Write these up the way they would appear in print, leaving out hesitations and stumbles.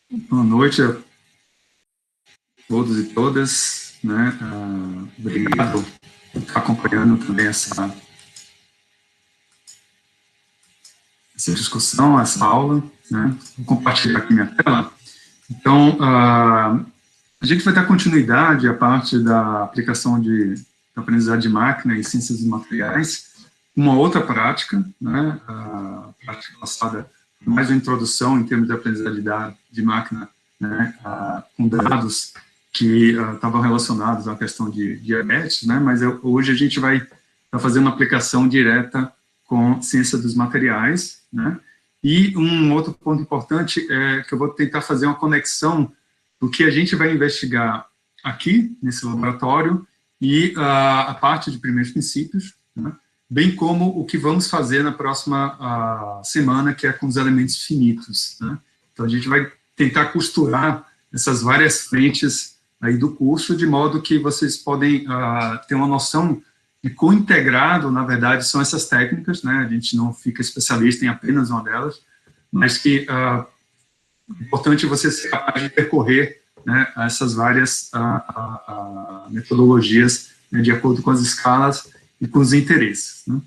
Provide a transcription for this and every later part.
Boa noite a todos e todas, né? Obrigado por estar acompanhando também essa discussão, essa aula, né? Vou compartilhar aqui minha tela. Então, a gente vai dar continuidade à parte da aplicação da aprendizagem de máquina em ciências dos materiais, uma outra prática, né? A prática passada, mais uma introdução em termos de aprendizagem de máquina, né? Com dados que estavam relacionados à questão de diabetes, né? Mas hoje a gente vai estar fazendo uma aplicação direta com ciência dos materiais, né? E um outro ponto importante é que eu vou tentar fazer uma conexão do que a gente vai investigar aqui, nesse laboratório, e a parte de primeiros princípios, né? Bem como o que vamos fazer na próxima semana, que é com os elementos finitos, né? Então, a gente vai tentar costurar essas várias frentes aí do curso, de modo que vocês podem ter uma noção de quão integrado, na verdade, são essas técnicas, né? A gente não fica especialista em apenas uma delas, mas que é importante você ser capaz de percorrer, né, essas várias metodologias, né, de acordo com as escalas e com os interesses, né.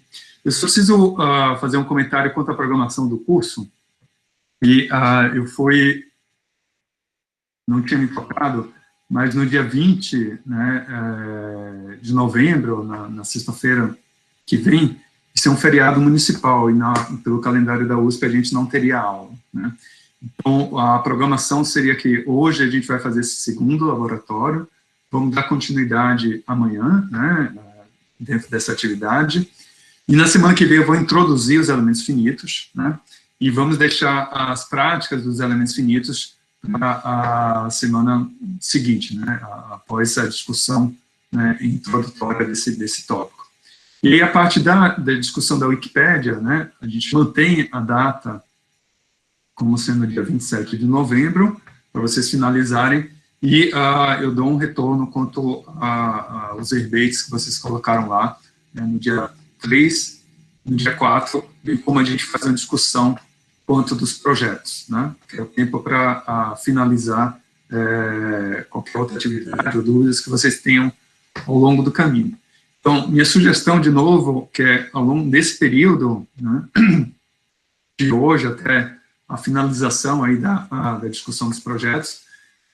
Eu só preciso fazer um comentário quanto à programação do curso, e não tinha me tocado, mas no dia 20, né, de novembro, na sexta-feira que vem, isso é um feriado municipal, e pelo calendário da USP a gente não teria aula, né. Então, a programação seria que hoje a gente vai fazer esse segundo laboratório, vamos dar continuidade amanhã, né, dentro dessa atividade, e na semana que vem eu vou introduzir os elementos finitos, né, e vamos deixar as práticas dos elementos finitos para a semana seguinte, né, após a discussão, né, introdutória desse tópico. E aí a parte da discussão da Wikipédia, né, a gente mantém a data como sendo dia 27 de novembro, para vocês finalizarem, e eu dou um retorno quanto aos airbaits que vocês colocaram lá, né, no dia 3, no dia 4, e como a gente faz uma discussão quanto dos projetos, né, que é o tempo para finalizar qualquer outra atividade ou dúvidas que vocês tenham ao longo do caminho. Então, minha sugestão, de novo, que é ao longo desse período, né, de hoje até a finalização aí da discussão dos projetos,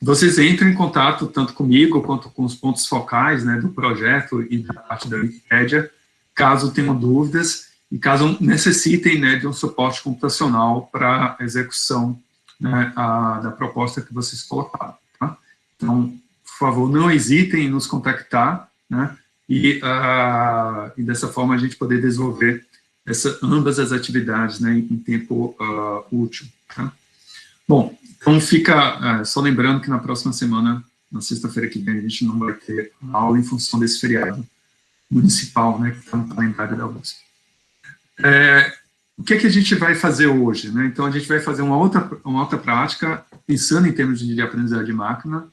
vocês entrem em contato tanto comigo quanto com os pontos focais, né, do projeto e da parte da Wikipédia, caso tenham dúvidas e caso necessitem, né, de um suporte computacional para a execução, né, da proposta que vocês colocaram. Tá? Então, por favor, não hesitem em nos contactar, né, e dessa forma a gente poder desenvolver ambas as atividades, né, em tempo útil. Tá? Bom, então fica, só lembrando que na próxima semana, na sexta-feira que vem, a gente não vai ter aula em função desse feriado municipal, né, que está no calendário da USP. O que a gente vai fazer hoje? Né? Então, a gente vai fazer uma outra prática, pensando em termos de aprendizagem de máquina,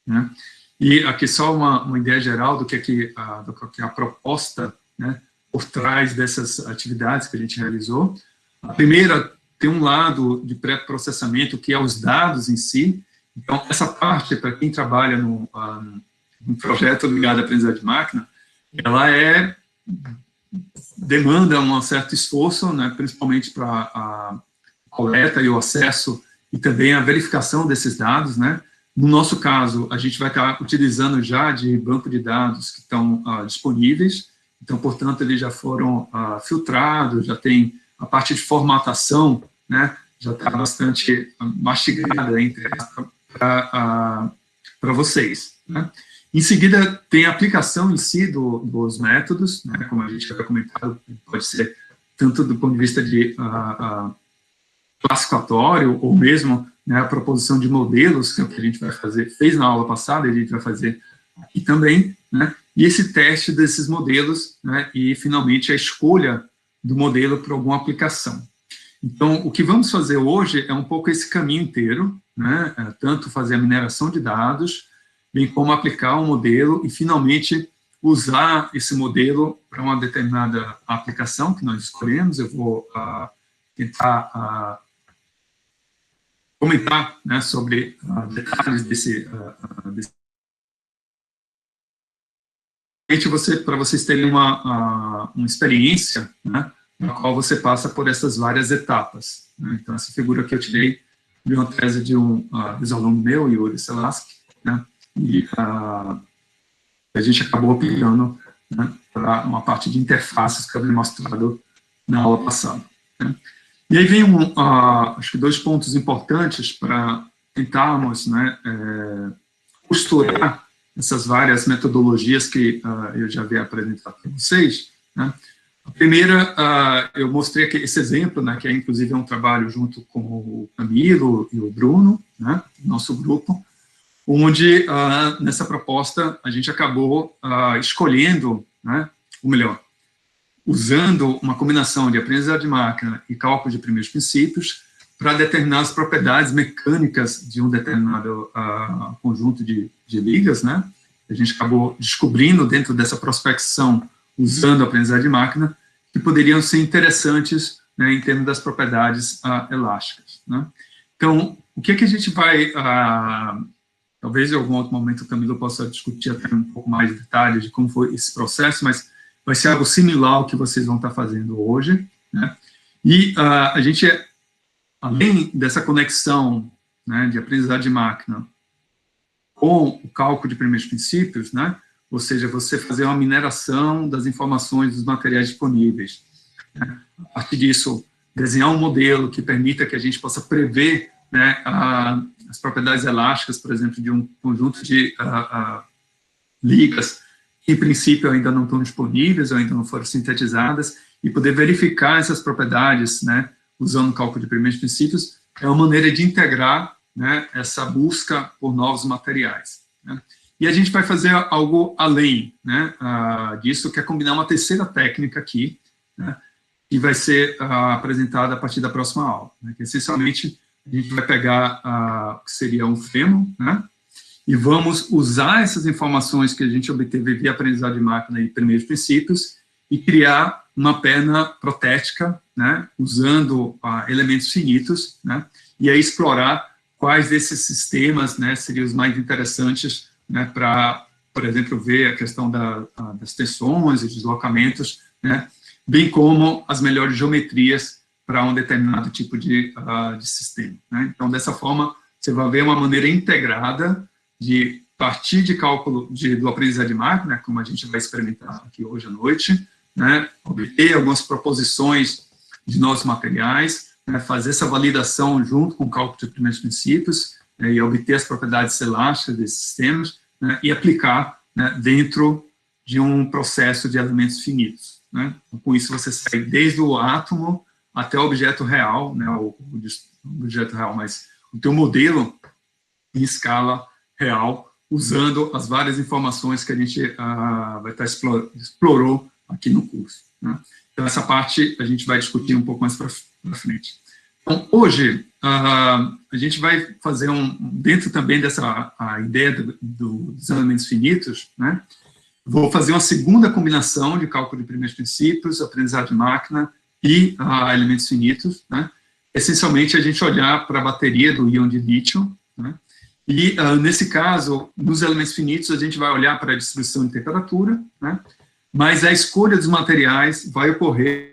né? E aqui só uma ideia geral do que é a proposta, né, por trás dessas atividades que a gente realizou. A primeira tem um lado de pré-processamento, que é os dados em si. Então, essa parte, para quem trabalha no projeto ligado à aprendizagem de máquina, ela demanda um certo esforço, né, principalmente para a coleta e o acesso, e também a verificação desses dados, né. No nosso caso, a gente vai estar utilizando já de banco de dados que estão disponíveis, então, portanto, eles já foram filtrados, já tem a parte de formatação, né, já está bastante mastigada para vocês. Né. Em seguida, tem a aplicação em si dos métodos, né, como a gente já comentado, pode ser tanto do ponto de vista de classificatório, ou mesmo, né, a proposição de modelos, que é o que a gente vai fazer, fez na aula passada, e a gente vai fazer aqui também, né, e esse teste desses modelos, né, e, finalmente, a escolha do modelo para alguma aplicação. Então, o que vamos fazer hoje é um pouco esse caminho inteiro, né, tanto fazer a mineração de dados, bem como aplicar um modelo e, finalmente, usar esse modelo para uma determinada aplicação que nós escolhemos. Eu vou tentar comentar, né, sobre detalhes desse para vocês terem uma experiência, né, na qual você passa por essas várias etapas, né? Então, essa figura que eu tirei de uma tese de um ex-aluno meu, Yuri Selaski, né, e a gente acabou aplicando, né, para uma parte de interfaces que eu havia mostrado na aula passada, né. E aí vem, acho que 2 pontos importantes para tentarmos, né, costurar essas várias metodologias que eu já havia apresentado para vocês, né. A primeira, eu mostrei aqui esse exemplo, né, que é inclusive um trabalho junto com o Camilo e o Bruno, né, nosso grupo, onde nessa proposta a gente acabou escolhendo, né, ou melhor, usando uma combinação de aprendizagem de máquina e cálculo de primeiros princípios para determinar as propriedades mecânicas de um determinado conjunto de ligas, né? A gente acabou descobrindo dentro dessa prospecção, usando a aprendizagem de máquina, que poderiam ser interessantes, né, em termos das propriedades elásticas, né? Então, o que a gente vai... talvez em algum outro momento o Camilo possa discutir até um pouco mais de detalhes de como foi esse processo, mas vai ser algo similar ao que vocês vão estar fazendo hoje, né? E a gente, além dessa conexão, né, de aprendizagem de máquina com o cálculo de primeiros princípios, né, ou seja, você fazer uma mineração das informações dos materiais disponíveis, né, a partir disso, desenhar um modelo que permita que a gente possa prever, né, as propriedades elásticas, por exemplo, de um conjunto de ligas que, em princípio, ainda não estão disponíveis ou ainda não foram sintetizadas, e poder verificar essas propriedades, né, usando o cálculo de primeiros princípios, é uma maneira de integrar, né, essa busca por novos materiais, né. E a gente vai fazer algo além, né, disso, que é combinar uma terceira técnica aqui, né, que vai ser apresentada a partir da próxima aula, né, que essencialmente a gente vai pegar o que seria um fêmur, né, e vamos usar essas informações que a gente obteve via aprendizagem de máquina e primeiros princípios e criar uma perna protética, né, usando elementos finitos, né, e aí explorar quais desses sistemas, né, seriam os mais interessantes, né, para, por exemplo, ver a questão das tensões e deslocamentos, né, bem como as melhores geometrias para um determinado tipo de sistema, né. Então, dessa forma, você vai ver uma maneira integrada de partir de cálculo do aprendizagem de máquina, como a gente vai experimentar aqui hoje à noite, né, obter algumas proposições de novos materiais, né, fazer essa validação junto com o cálculo de primeiros princípios, né, e obter as propriedades elásticas desses sistemas, né, e aplicar, né, dentro de um processo de elementos finitos, né. Então, com isso você sai desde o átomo até o objeto real, né, o objeto real, mas o teu modelo em escala real, usando as várias informações que a gente vai estar explorou aqui no curso, né. Então, essa parte a gente vai discutir um pouco mais para frente. Então, hoje, a gente vai fazer dentro também dessa ideia dos elementos finitos, né, vou fazer uma segunda combinação de cálculo de primeiros princípios, aprendizagem de máquina e elementos finitos, né, essencialmente a gente olhar para a bateria do íon de lítio, né, e, nesse caso, nos elementos finitos, a gente vai olhar para a distribuição de temperatura, né, mas a escolha dos materiais vai ocorrer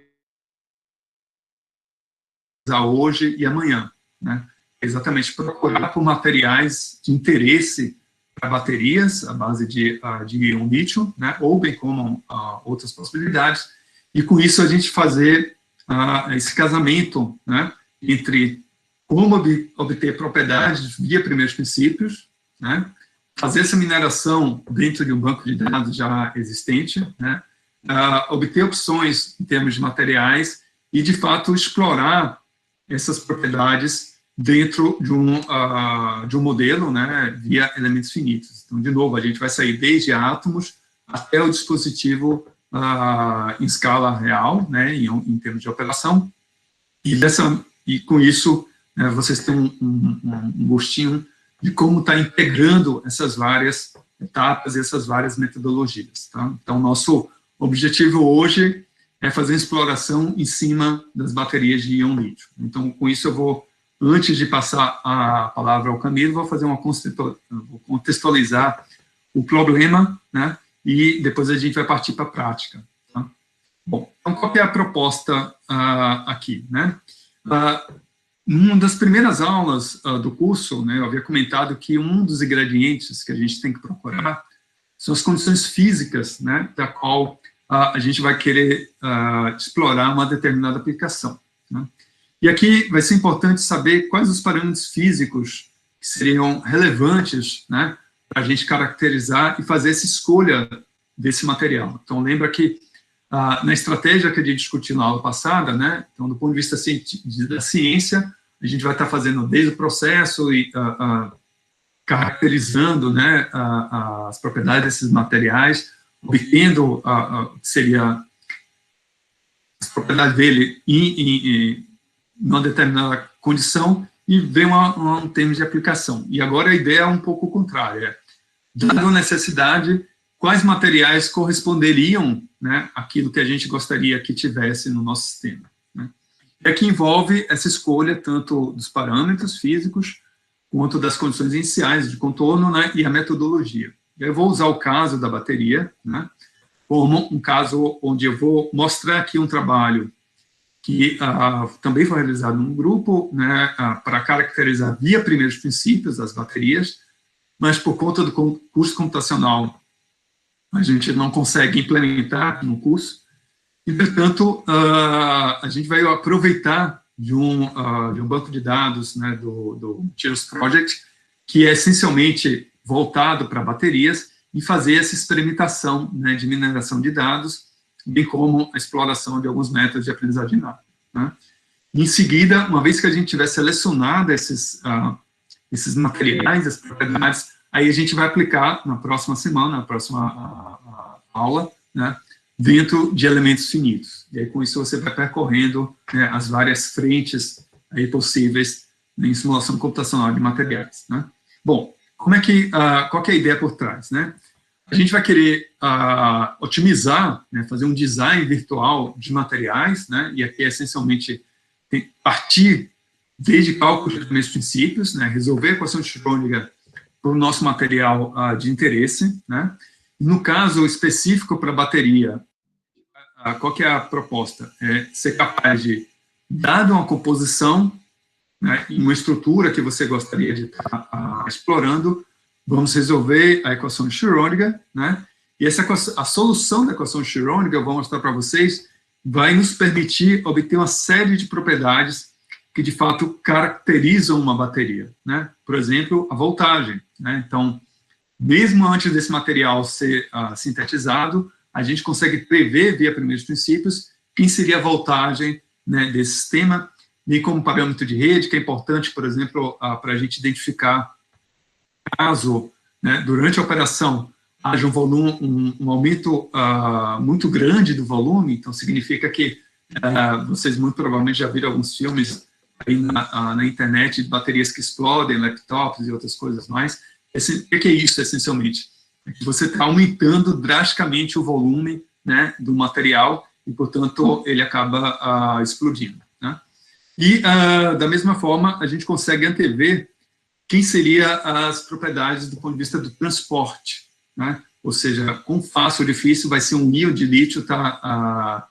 hoje e amanhã, né, exatamente procurar por materiais de interesse para baterias, à base de íon lítio, né, ou bem como outras possibilidades, e com isso a gente fazer esse casamento, né, entre como obter propriedades via primeiros princípios, né, fazer essa mineração dentro de um banco de dados já existente, né, obter opções em termos de materiais e, de fato, explorar essas propriedades dentro de um modelo, né, via elementos finitos. Então, de novo, a gente vai sair desde átomos até o dispositivo em escala real, né, em termos de operação, e com isso vocês têm um gostinho de como está integrando essas várias etapas, essas várias metodologias, tá? Então, nosso objetivo hoje é fazer exploração em cima das baterias de íon lítio. Então, com isso eu vou antes de passar a palavra ao Camilo, vou fazer vou contextualizar o problema, né, e depois a gente vai partir para a prática. Tá? Bom, então qual que é a proposta aqui, né? Numa das primeiras aulas do curso, né, eu havia comentado que um dos ingredientes que a gente tem que procurar são as condições físicas, né, da qual a gente vai querer explorar uma determinada aplicação. Né? E aqui vai ser importante saber quais os parâmetros físicos que seriam relevantes, né, para a gente caracterizar e fazer essa escolha desse material. Então, lembra que na estratégia que a gente discutiu na aula passada, né, então, do ponto de vista da ciência, a gente vai estar fazendo desde o processo e caracterizando, né, as propriedades desses materiais, obtendo seria as propriedades dele em uma determinada condição e vem um termo de aplicação. E agora a ideia é um pouco contrária. Dada a necessidade, quais materiais corresponderiam, né, àquilo que a gente gostaria que tivesse no nosso sistema. Né? E aqui envolve essa escolha tanto dos parâmetros físicos quanto das condições iniciais de contorno, né, e a metodologia. Eu vou usar o caso da bateria, né, como um caso onde eu vou mostrar aqui um trabalho que também foi realizado num grupo, né, para caracterizar via primeiros princípios as baterias, mas por conta do curso computacional a gente não consegue implementar no curso, e, portanto, a gente vai aproveitar de um banco de dados, né, do Materials Project, que é essencialmente voltado para baterias, e fazer essa experimentação, né, de mineração de dados, bem como a exploração de alguns métodos de aprendizagem rápida. Né? Em seguida, uma vez que a gente tiver selecionado esses materiais, as propriedades, aí a gente vai aplicar na próxima semana, na próxima aula, né, dentro de elementos finitos. E aí, com isso, você vai percorrendo, né, as várias frentes aí possíveis em simulação computacional de materiais. Né? Bom, qual que é a ideia por trás? Né? A gente vai querer otimizar, né, fazer um design virtual de materiais, né, e aqui, essencialmente, partir desde cálculos de primeiros princípios, né, resolver a equação de Schrödinger para o nosso material de interesse. Né? No caso específico para a bateria, qual que é a proposta? É ser capaz de, dado uma composição, né, em uma estrutura que você gostaria de estar explorando, vamos resolver a equação de Schrödinger, né, e a solução da equação de Schrödinger, eu vou mostrar para vocês, vai nos permitir obter uma série de propriedades que, de fato, caracterizam uma bateria. Né? Por exemplo, a voltagem. Né? Então, mesmo antes desse material ser sintetizado, a gente consegue prever, via primeiros princípios, quem seria a voltagem, né, desse sistema, bem como parâmetro de rede, que é importante, por exemplo, para a gente identificar caso, né, durante a operação, haja um volume, um aumento muito grande do volume, então significa que vocês muito provavelmente já viram alguns filmes aí na internet de baterias que explodem, laptops e outras coisas mais. O que é isso, essencialmente? É que você está aumentando drasticamente o volume, né, do material e, portanto, ele acaba explodindo. Né? E, da mesma forma, a gente consegue antever quem seria as propriedades do ponto de vista do transporte. Né? Ou seja, quão fácil ou difícil vai ser um íon de lítio estar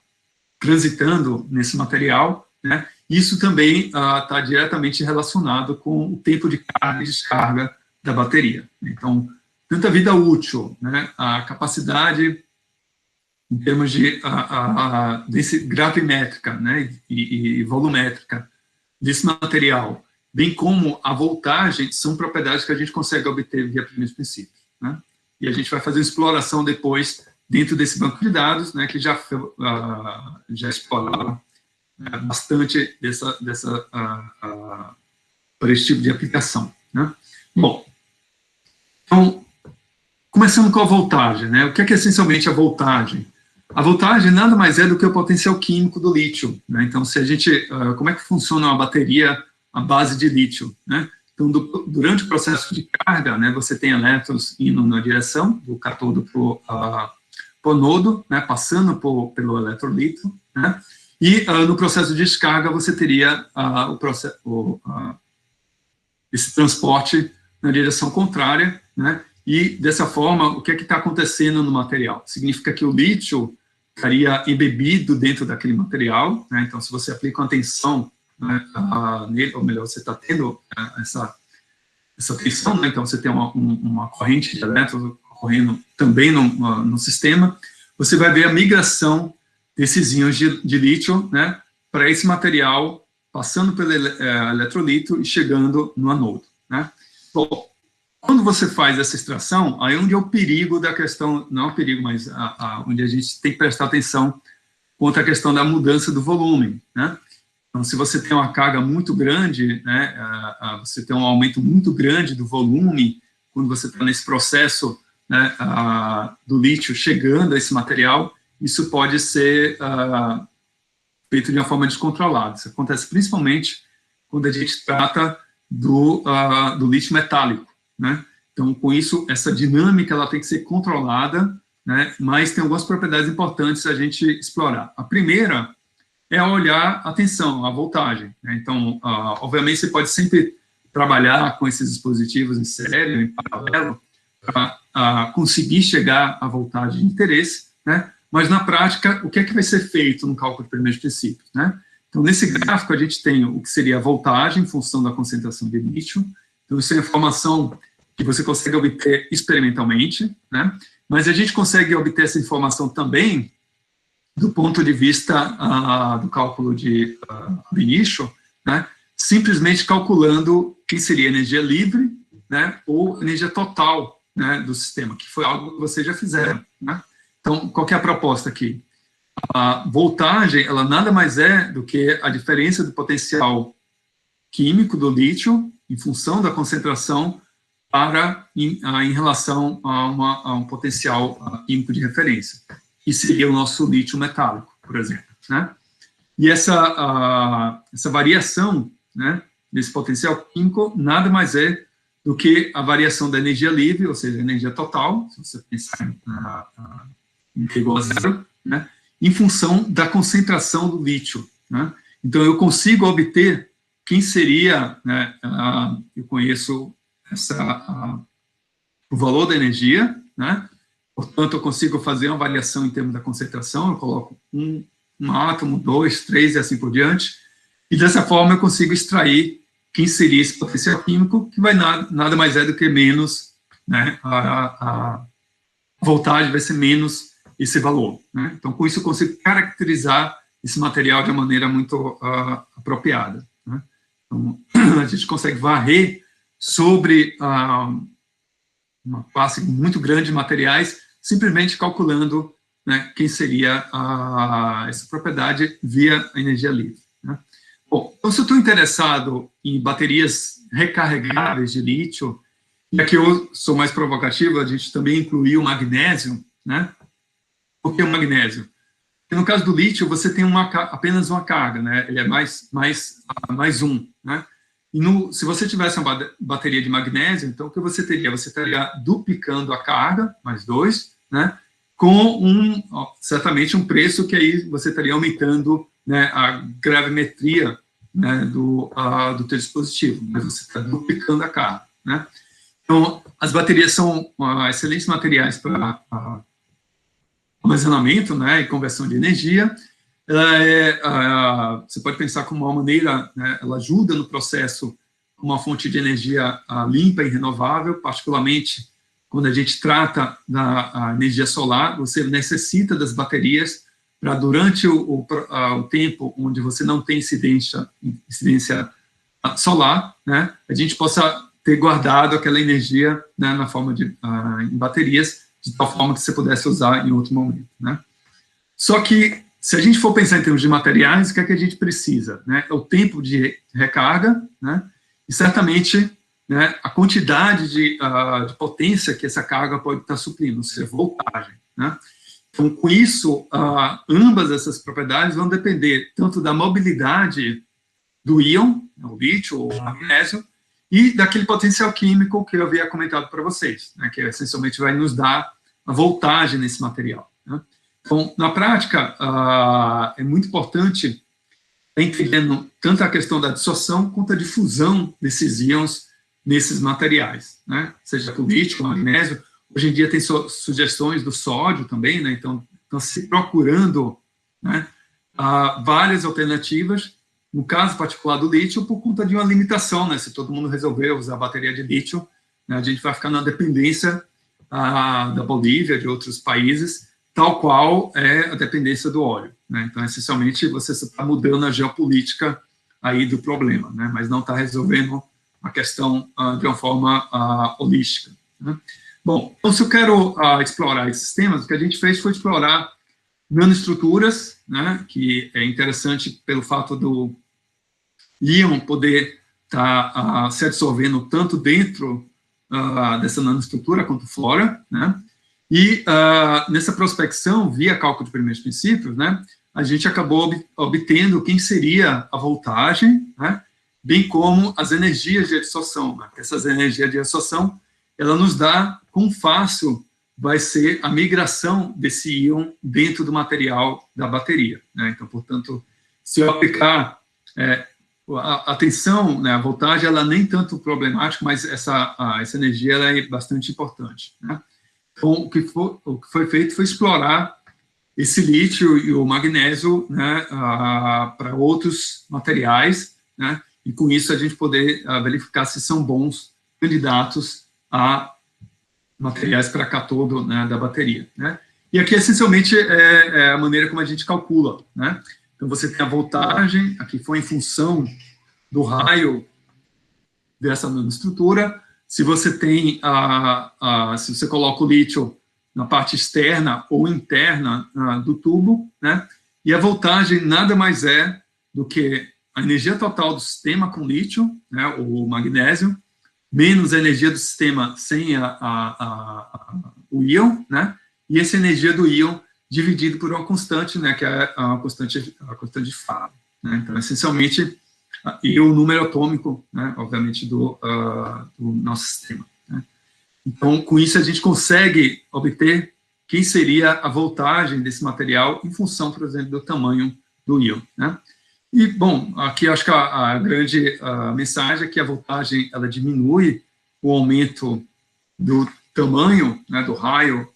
transitando nesse material. Né? Isso também está diretamente relacionado com o tempo de carga e descarga da bateria. Então, tanto a vida útil, né, a capacidade em termos de gravimétrica, né, e volumétrica desse material, bem como a voltagem, são propriedades que a gente consegue obter via primeiros princípios. Né? E a gente vai fazer uma exploração depois dentro desse banco de dados, né, que já explorava bastante para esse tipo de aplicação. Né? Bom, então, começando com a voltagem, né? O que é essencialmente a voltagem? A voltagem nada mais é do que o potencial químico do lítio. Né? Então, se a gente, como é que funciona uma bateria à base de lítio? Né? Então, durante o processo de carga, né, você tem elétrons indo na direção do cátodo para o anodo, né, passando pelo eletrolito, né? E no processo de descarga você teria esse transporte na direção contrária, né? E dessa forma, o que é que está acontecendo no material? Significa que o lítio estaria embebido dentro daquele material, né? Então, se você aplica uma tensão, né, nele, ou melhor, você está tendo essa tensão, né? Então você tem uma corrente de elétrons correndo também no sistema, você vai ver a migração desses íons de lítio, né, para esse material, passando pelo eletrolito e chegando no anodo, né? Bom, quando você faz essa extração, aí é onde é o perigo da questão, não é o perigo, mas onde a gente tem que prestar atenção quanto à questão da mudança do volume, né? Então, se você tem uma carga muito grande, né, você tem um aumento muito grande do volume, quando você está nesse processo, né, do lítio chegando a esse material, isso pode ser feito de uma forma descontrolada. Isso acontece principalmente quando a gente trata do lítio metálico, né? Então, com isso, essa dinâmica ela tem que ser controlada, né, mas tem algumas propriedades importantes a gente explorar. A primeira é olhar a tensão, a voltagem, né? Então, obviamente, você pode sempre trabalhar com esses dispositivos em série, em paralelo, para conseguir chegar à voltagem de interesse, né? Mas, na prática, o que é que vai ser feito no cálculo de primeiros princípios, né? Então, nesse gráfico, a gente tem o que seria a voltagem em função da concentração de lítio. Então, isso é informação que você consegue obter experimentalmente, né? Mas a gente consegue obter essa informação também do ponto de vista do cálculo de ab initio, né, simplesmente calculando quem seria energia livre, né, ou energia total, né, do sistema, que foi algo que vocês já fizeram, né? Então, qual que é a proposta aqui? A voltagem, ela nada mais é do que a diferença do potencial químico do lítio em função da concentração em relação a um potencial químico de referência, que seria o nosso lítio metálico, por exemplo, né? E essa variação, né, desse potencial químico nada mais é do que a variação da energia livre, ou seja, a energia total, se você pensar em igual a zero, né, em função da concentração do lítio, né? Então, eu consigo obter quem seria, né, eu conheço o valor da energia, né? Portanto, eu consigo fazer uma variação em termos da concentração, eu coloco um átomo, 2, 3 e assim por diante, e dessa forma eu consigo extrair quem seria esse potencial químico, que vai nada mais é do que menos, né, a voltagem vai ser menos esse valor, né? Então, com isso eu consigo caracterizar esse material de uma maneira muito apropriada, né? Então, a gente consegue varrer sobre uma classe muito grande de materiais, simplesmente calculando, né, quem seria essa propriedade via a energia livre, né? Bom, então, se eu estou interessado em baterias recarregáveis de lítio, e aqui eu sou mais provocativo, a gente também incluiu o magnésio, né? Por que o magnésio? Porque no caso do lítio, você tem apenas uma carga, né? Ele é mais um, né? E se você tivesse uma bateria de magnésio, então o que você teria? Você estaria duplicando a carga, mais 2, né, com certamente um preço que aí você estaria aumentando, né, a gravimetria, né, do teu dispositivo, mas você está duplicando a carga, né? Então, as baterias são excelentes materiais para armazenamento, né, e conversão de energia. Você pode pensar como uma maneira, né, ela ajuda no processo uma fonte de energia limpa e renovável, particularmente quando a gente trata da energia solar, você necessita das baterias para, durante o tempo onde você não tem incidência solar, né, a gente possa ter guardado aquela energia, né, na forma em baterias, de tal forma que você pudesse usar em outro momento, né? Só que, se a gente for pensar em termos de materiais, o que é que a gente precisa, né? É o tempo de recarga, né? E certamente, né, a quantidade de potência que essa carga pode estar suprindo, ou seja, voltagem, né? Então, com isso, ambas essas propriedades vão depender tanto da mobilidade do íon, o lítio ou o magnésio, e daquele potencial químico que eu havia comentado para vocês, né, que essencialmente vai nos dar a voltagem nesse material, né? Então, na prática, é muito importante entendendo tanto a questão da dissolução quanto a difusão desses íons nesses materiais, né? Seja o lítio, o magnésio. Hoje em dia tem sugestões do sódio também, né? Então, estão se procurando, né, várias alternativas. No caso particular do lítio, por conta de uma limitação, né? Se todo mundo resolver usar bateria de lítio, né, a gente vai ficar na dependência da Bolívia, de outros países, tal qual é a dependência do óleo, né? Então, essencialmente, você está mudando a geopolítica aí do problema, né? Mas não está resolvendo a questão de uma forma holística, né? Bom, então, se eu quero explorar esses temas, o que a gente fez foi explorar nanoestruturas, né? Que é interessante pelo fato do íon poder estar se absorvendo tanto dentro dessa nanoestrutura quanto fora, né? E nessa prospecção, via cálculo de primeiros princípios, né, a gente acabou obtendo quem seria a voltagem, né, bem como as energias de adsorção, né? Essas energias de adsorção, ela nos dá quão fácil vai ser a migração desse íon dentro do material da bateria, né? Então, portanto, se eu aplicar a tensão, né, a voltagem, ela nem tanto problemática, mas essa energia ela é bastante importante, né? Então, o que foi feito foi explorar esse lítio e o magnésio, né, para outros materiais, né, e com isso a gente poder verificar se são bons candidatos a materiais para cátodo, né, da bateria, né. E aqui, essencialmente, é a maneira como a gente calcula, né. Então, você tem a voltagem, aqui foi em função do raio dessa nanoestrutura. Se você tem, se você coloca o lítio na parte externa ou interna do tubo, né, e a voltagem nada mais é do que a energia total do sistema com lítio, né, o magnésio, menos a energia do sistema sem o íon, né, e essa energia do íon dividido por uma constante, né, que é a constante de Faraday, né. Então, essencialmente, e o número atômico, né, obviamente, do nosso sistema, né. Então, com isso, a gente consegue obter quem seria a voltagem desse material em função, por exemplo, do tamanho do íon, né. E, bom, aqui eu acho que a grande mensagem é que a voltagem ela diminui o aumento do tamanho, né, do raio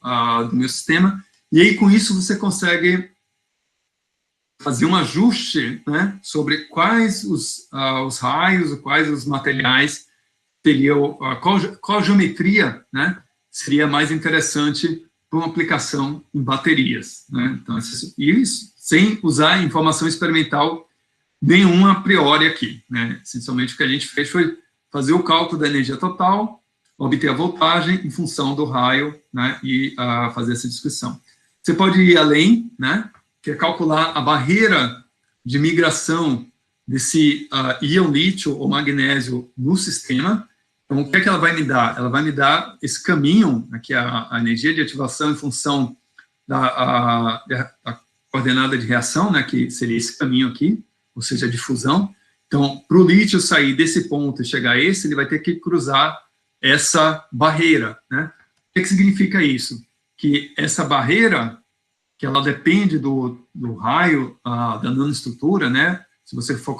do meu sistema, e aí, com isso, você consegue fazer um ajuste, né, sobre quais os raios, quais os materiais teriam, qual geometria, né, seria mais interessante para uma aplicação em baterias, né. Então, isso sem usar informação experimental nenhuma a priori aqui, né. Essencialmente, o que a gente fez foi fazer o cálculo da energia total, obter a voltagem em função do raio, né, e fazer essa descrição. Você pode ir além, né, que é calcular a barreira de migração desse íon lítio ou magnésio no sistema. Então, o que é que ela vai me dar? Ela vai me dar esse caminho, aqui a energia de ativação em função da coordenada de reação, né, que seria esse caminho aqui, ou seja, a difusão. Então, para o lítio sair desse ponto e chegar a esse, ele vai ter que cruzar essa barreira, né? O que significa isso? Que essa barreira, que ela depende do raio da nanoestrutura, né? Se você for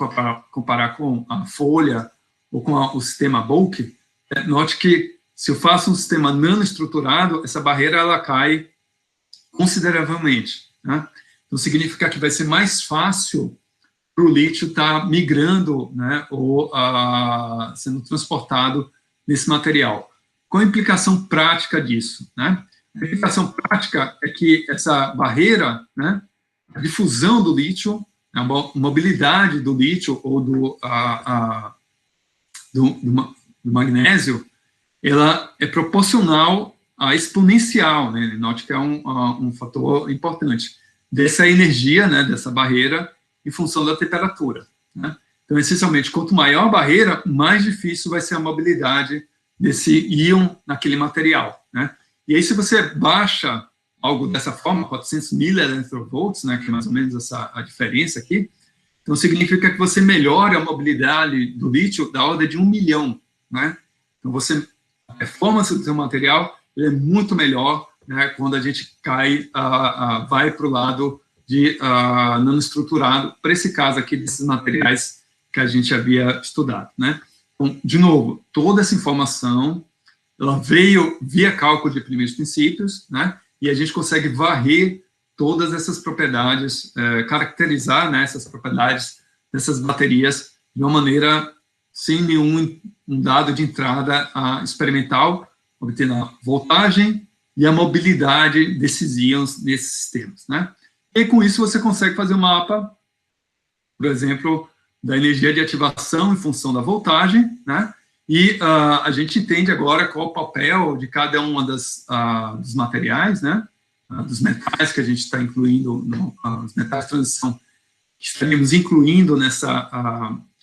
comparar com a folha ou com o sistema bulk, note que se eu faço um sistema nanoestruturado, essa barreira ela cai consideravelmente, né? Então, significa que vai ser mais fácil para o lítio estar migrando, né, ou sendo transportado nesse material. Qual a implicação prática disso, né? A implicação prática é que essa barreira, né, a difusão do lítio, a mobilidade do lítio ou do magnésio, ela é proporcional à exponencial, né? Note que é um fator importante dessa energia, né, dessa barreira, em função da temperatura, né? Então, essencialmente, quanto maior a barreira, mais difícil vai ser a mobilidade desse íon naquele material, né? E aí, se você baixa algo dessa forma, 400 mA, né, que é mais ou menos a diferença aqui, então significa que você melhora a mobilidade do lítio da ordem de 1 milhão, né? Então, a performance do seu material é muito melhor né, quando a gente vai para o lado de nanoestruturado, para esse caso aqui desses materiais que a gente havia estudado, né? Então, de novo, toda essa informação, ela veio via cálculo de primeiros princípios, né? E a gente consegue varrer todas essas propriedades, caracterizar, né, essas propriedades dessas baterias de uma maneira sem nenhum dado de entrada experimental, obtendo a voltagem e a mobilidade desses íons nesses sistemas, né? E com isso você consegue fazer um mapa, por exemplo, da energia de ativação em função da voltagem, né? E a gente entende agora qual o papel de cada uma dos materiais, né? Dos metais que a gente está incluindo, os metais de transição que estaremos incluindo nessa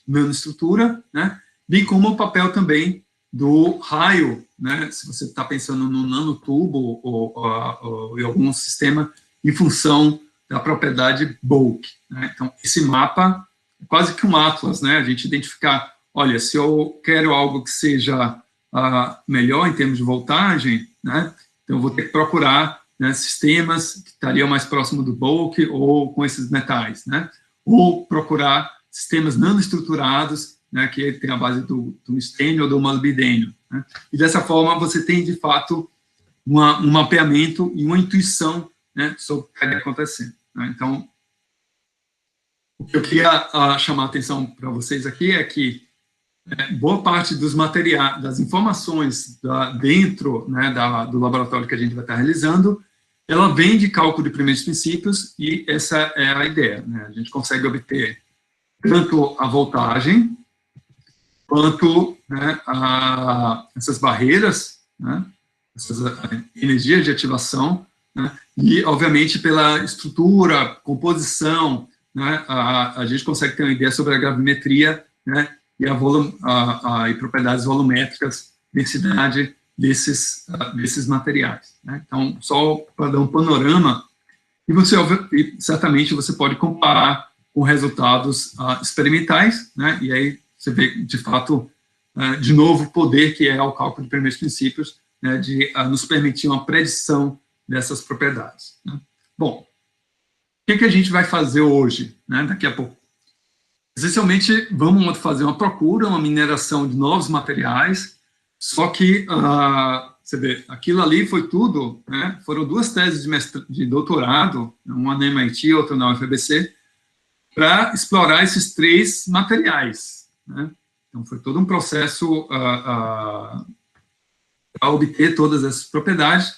nanoestrutura, né? Bem como o papel também do raio, né? Se você está pensando no nanotubo ou em algum sistema em função da propriedade bulk, né? Então, esse mapa é quase que um atlas, né? A gente identificar, olha, se eu quero algo que seja melhor em termos de voltagem, né? Então, eu vou ter que procurar, né, sistemas que estariam mais próximo do bulk ou com esses metais, né? Ou procurar sistemas nanoestruturados, né, que tem a base do tungstênio ou do molibdênio, né? E dessa forma você tem, de fato, um mapeamento e uma intuição, né, sobre o que está acontecendo, né? Então, o que eu queria chamar a atenção para vocês aqui é que boa parte dos materiais, das informações dentro, né, do laboratório que a gente vai estar realizando, ela vem de cálculo de primeiros princípios, e essa é a ideia, né? A gente consegue obter tanto a voltagem, quanto, né, essas barreiras, né, essas energias de ativação, né, e, obviamente, pela estrutura, composição, né, a gente consegue ter uma ideia sobre a gravimetria, né, e propriedades volumétricas, densidade desses materiais, né? Então, só para dar um panorama, e certamente você pode comparar com resultados experimentais, né, e aí você vê, de fato, de novo, o poder que é o cálculo de primeiros princípios, né, de nos permitir uma predição dessas propriedades, né? Bom, o que a gente vai fazer hoje, né, daqui a pouco? Essencialmente, vamos fazer uma procura, uma mineração de novos materiais, só que, você vê, aquilo ali foi tudo, né, foram duas teses de doutorado, uma na MIT e outra na UFABC, para explorar esses três materiais, né? Então, foi todo um processo para obter todas essas propriedades.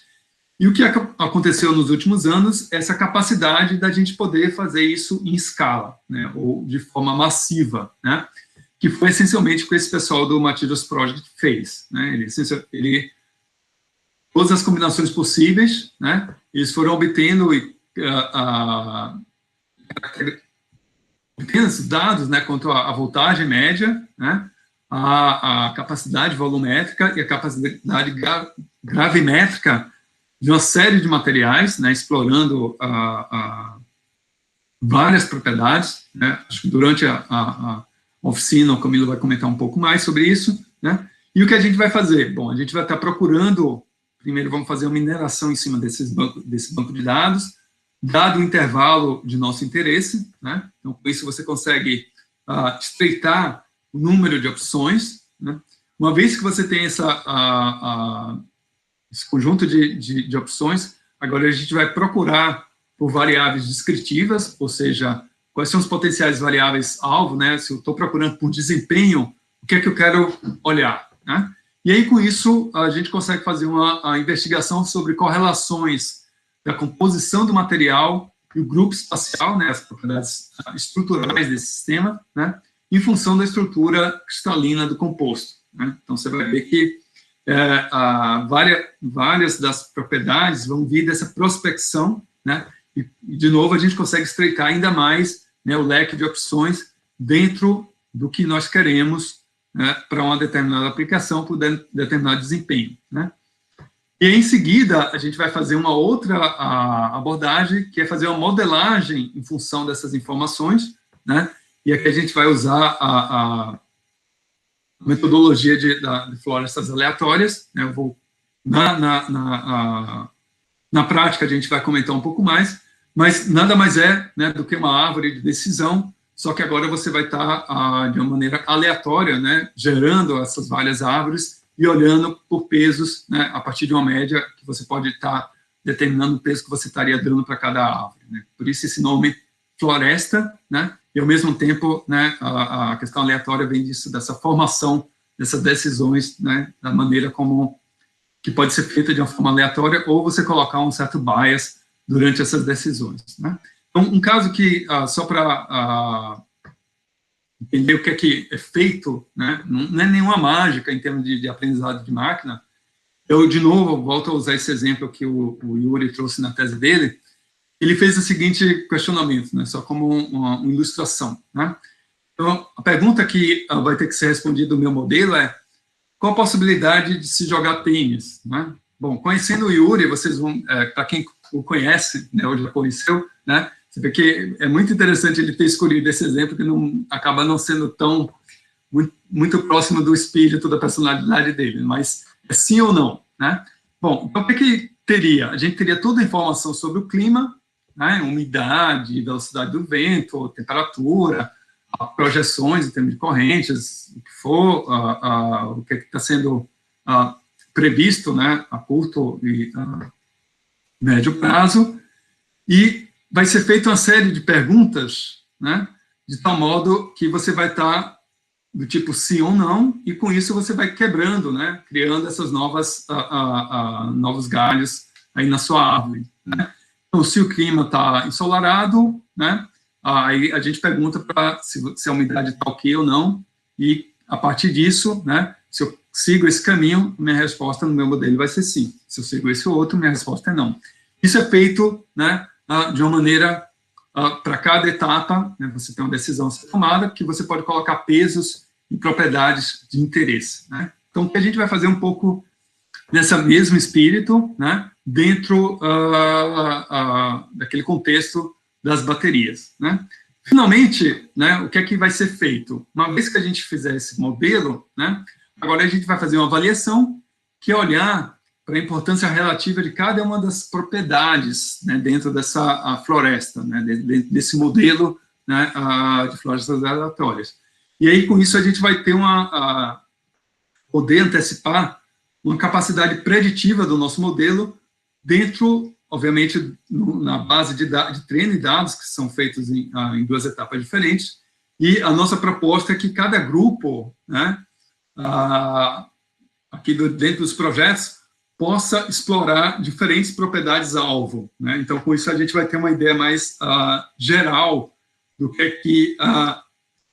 E o que aconteceu nos últimos anos é essa capacidade da gente poder fazer isso em escala, né, ou de forma massiva, né, que foi essencialmente o que esse pessoal do Materials Project fez, né? Todas as combinações possíveis, né, eles foram obtendo pequenos dados, né, quanto à voltagem média, né, a capacidade volumétrica e a capacidade gravimétrica de uma série de materiais, né, explorando várias propriedades, né? Acho que durante a oficina o Camilo vai comentar um pouco mais sobre isso, né? E o que a gente vai fazer? Bom, a gente vai estar procurando, primeiro vamos fazer uma mineração em cima desse banco de dados, dado o intervalo de nosso interesse, né? Então, com isso você consegue estreitar o número de opções, né? Uma vez que você tem esse conjunto de opções, agora a gente vai procurar por variáveis descritivas, ou seja, quais são os potenciais variáveis-alvo, né? Se eu estou procurando por desempenho, o que é que eu quero olhar, né? E aí, com isso, a gente consegue fazer uma investigação sobre correlações da composição do material e o grupo espacial, né, as propriedades estruturais desse sistema, né, em função da estrutura cristalina do composto, né? Então, você vai ver que várias das propriedades vão vir dessa prospecção, né, e, de novo, a gente consegue estreitar ainda mais, né, o leque de opções dentro do que nós queremos, né, para uma determinada aplicação, por determinado desempenho, né? E, em seguida, a gente vai fazer uma outra abordagem, que é fazer uma modelagem em função dessas informações, né? E aqui a gente vai usar a metodologia de florestas aleatórias, né? Eu vou, Na prática, a gente vai comentar um pouco mais, mas nada mais é, né, do que uma árvore de decisão, só que agora você vai estar, de uma maneira aleatória, né, gerando essas várias árvores e olhando por pesos, né, a partir de uma média que você pode estar determinando o peso que você estaria dando para cada árvore, né? Por isso esse nome floresta, né, e ao mesmo tempo, né, a questão aleatória vem disso, dessa formação, dessas decisões, né, da maneira como que pode ser feita de uma forma aleatória ou você colocar um certo bias durante essas decisões, né? Então, um caso que, só para entender o que é feito, né, não é nenhuma mágica em termos de aprendizado de máquina, eu, de novo, volto a usar esse exemplo que o Yuri trouxe na tese dele. Ele fez o seguinte questionamento, né, só como uma ilustração, né? Então, a pergunta que vai ter que ser respondida do meu modelo é: qual a possibilidade de se jogar tênis, né? Bom, conhecendo o Yuri, vocês vão, para quem o conhece, né, ou já conheceu, né, você vê que é muito interessante ele ter escolhido esse exemplo que não acaba não sendo tão muito próximo do espírito da personalidade dele, mas é sim ou não, né? Bom, então o que teria? A gente teria toda a informação sobre o clima, né, umidade, velocidade do vento, temperatura, projeções em termos de correntes, o que for, o que está sendo previsto, né, a curto e médio prazo, e vai ser feita uma série de perguntas, né, de tal modo que você vai estar do tipo sim ou não, e com isso você vai quebrando, né, criando essas novos galhos aí na sua árvore, né? Então, se o clima está ensolarado, né, aí a gente pergunta para se a umidade está ok ou não, e a partir disso, né, se eu sigo esse caminho, minha resposta no meu modelo vai ser sim. Se eu sigo esse outro, minha resposta é não. Isso é feito, né, de uma maneira, para cada etapa, né, você tem uma decisão a ser tomada, que você pode colocar pesos e propriedades de interesse, né? Então, o que a gente vai fazer um pouco nesse mesmo espírito, né, dentro daquele contexto das baterias, né? Finalmente, né, o que é que vai ser feito? Uma vez que a gente fizer esse modelo, né, agora a gente vai fazer uma avaliação que é olhar para a importância relativa de cada uma das propriedades, né, dentro dessa floresta, né, desse modelo, né, de florestas aleatórias. E aí, com isso, a gente vai ter poder antecipar uma capacidade preditiva do nosso modelo dentro, obviamente, na base de treino e dados, que são feitos em duas etapas diferentes, e a nossa proposta é que cada grupo, né, aqui dentro dos projetos, possa explorar diferentes propriedades-alvo, né? Então, com isso, a gente vai ter uma ideia mais geral do que é que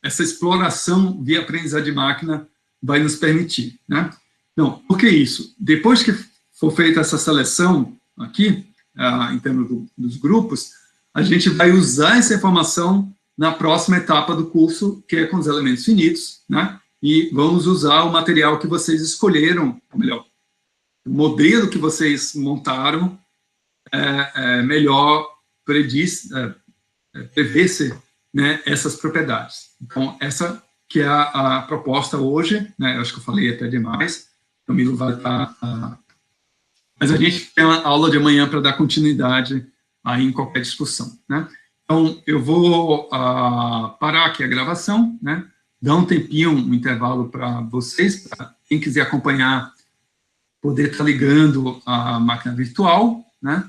essa exploração via aprendizagem de máquina vai nos permitir, né? Então, por que isso? Depois que for feita essa seleção aqui, em termos dos grupos, a gente vai usar essa informação na próxima etapa do curso, que é com os elementos finitos, né? E vamos usar o material que vocês escolheram, ou melhor, o modelo que vocês montaram, melhor prever-se, né, essas propriedades. Então, essa que é a proposta hoje, né, eu acho que eu falei até demais, o Camilo vai estar... mas a gente tem uma aula de amanhã para dar continuidade aí em qualquer discussão, né? Então, eu vou parar aqui a gravação, né, dar um tempinho, um intervalo para vocês, para quem quiser acompanhar, poder estar ligando a máquina virtual, né,